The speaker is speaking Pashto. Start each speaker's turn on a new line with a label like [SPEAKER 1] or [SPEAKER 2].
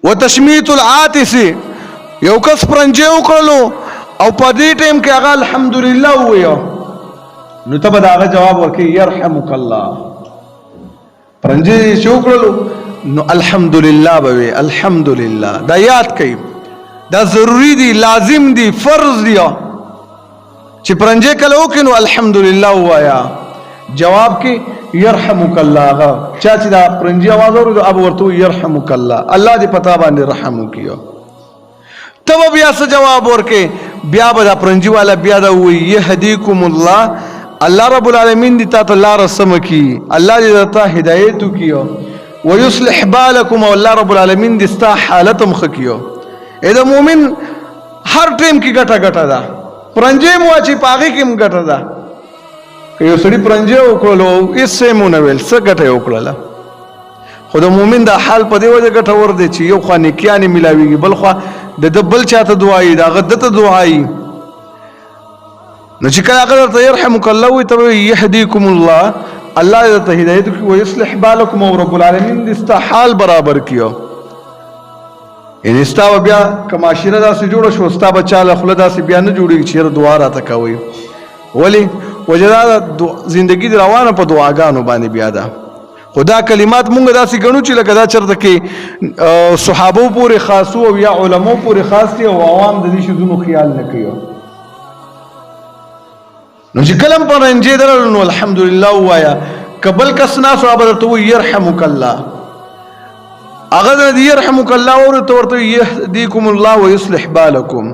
[SPEAKER 1] وتشمیت العاطس یو کس پرنجې وکړلو او په دې ټیم کې هغه الحمدلله وویو نو ته به د هغه جواب ورکړې یرحمک الله. پرنجې چې وکړلو نو الحمدلله به وي الحمدلله. دا یاد کړئ، دا ضروری دی، لازم دی، فرض دی چې پرنجې کله وکړي نو الحمدلله ووایا. جواب کې یرحمک الله. هغه چا چې دا پرنجې اواز اوري اب ورته یرحمک الله، الله دې پتا باندې رحم وکړي. ته به بیا څه جواب ورکې؟ بیا به دا پرنجي والا بیا دا وایي یهدیکم الله، الله رب العالمین دې تا ته لاره سمه کړي، الله دې درته هدایت وکړي، ویصلح بالکم، او الله رب العالمین دې ستا حالت هم ښه کړي. دا مومن هر ټیم کې ګټه ګټه ده. پرنجې مو اچي په هغې کې هم ګټه ده. که یو سړي پرنجې وکړلو هېڅ څه یې مو نه ویل، څه ګټه یې وکړله؟ خو د مؤمن دا حال په دې وجه ګټور دی چې یو خوا نیکیانې میلاویږي، بل خوا د ده بل چاته دعایي، د هغه ده ته دعایي. نو چې کله هغه درته یرحمک الله وایي ته به یهدیکم الله، الله دې درته هدایت وکړي، ویصلح بالکم، او رب العالمین دې ستا حال برابر کړي. یعنې ستا به بیا که معاشره داسې جوړه شوه ستا به چا له خوله داسې بیا نه جوړېږي چې یاره دعا راته کوئ. ولې؟ وجه دا زندګي دې روانه په دعاګانو باندې بیا ده. خو دا کلمات مونږ داسې ګڼو چې لکه دا چېرته کې صحابو پورې خاص او یا علمو پورې خاص دي او عوام د دې شیزونو خیال نه کوي. نو چې کله هم پرنجې درلو نو الحمدلله ووایه. که بل کس ناست هغه به درته وایي یرحمک الله، هغه د یرحمک الله ورته ورته یهدیکم الله ویصلح بالکم.